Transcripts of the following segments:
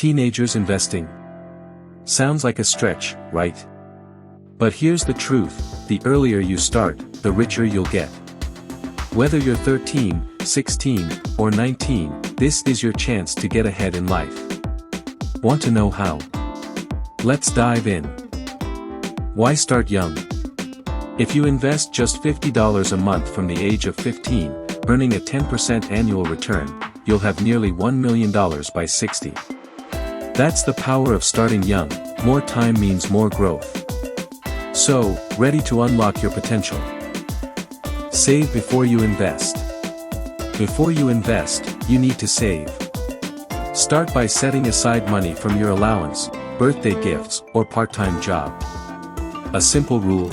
Teenagers investing. Sounds like a stretch, right? But here's the truth, the earlier you start, the richer you'll get. Whether you're 13, 16, or 19, this is your chance to get ahead in life. Want to know how? Let's dive in. Why start young? If you invest just $50 a month from the age of 15, earning a 10% annual return, you'll have nearly $1 million by 60. That's the power of starting young. More time means more growth. So, ready to unlock your potential? Save before you invest. Before you invest, you need to save. Start by setting aside money from your allowance, birthday gifts, or part-time job. A simple rule: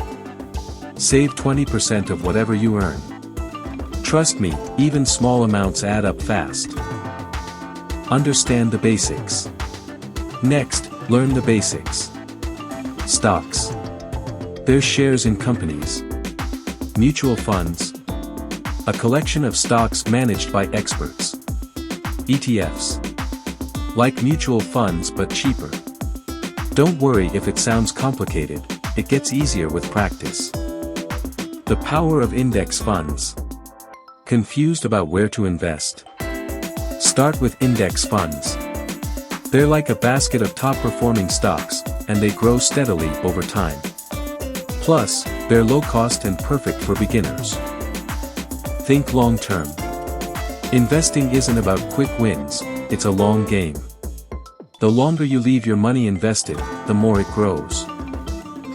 save 20% of whatever you earn. Trust me, even small amounts add up fast. Understand the basics. Next, learn the basics. Stocks. They're shares in companies. Mutual funds. A collection of stocks managed by experts. ETFs. Like mutual funds but cheaper. Don't worry if it sounds complicated, it gets easier with practice. The power of index funds. Confused about where to invest? Start with index funds. They're like a basket of top-performing stocks, and they grow steadily over time. Plus, they're low-cost and perfect for beginners. Think long-term. Investing isn't about quick wins, it's a long game. The longer you leave your money invested, the more it grows.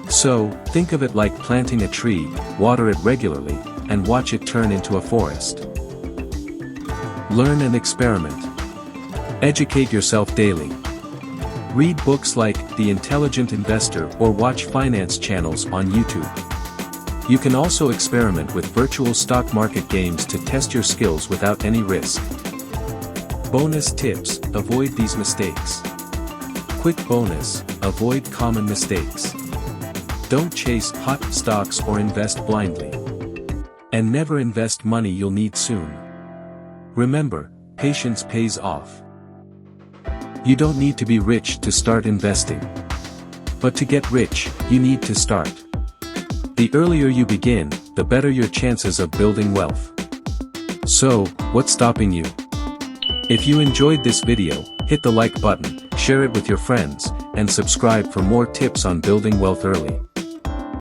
So, think of it like planting a tree, water it regularly, and watch it turn into a forest. Learn and experiment. Educate yourself daily. Read books like The Intelligent Investor or watch finance channels on YouTube. You can also experiment with virtual stock market games to test your skills without any risk. Bonus tips: avoid these mistakes. Quick bonus: avoid common mistakes. Don't chase hot stocks or invest blindly. And never invest money you'll need soon. Remember, patience pays off. You don't need to be rich to start investing. But to get rich, you need to start. The earlier you begin, the better your chances of building wealth. So, what's stopping you? If you enjoyed this video, hit the like button, share it with your friends, and subscribe for more tips on building wealth early.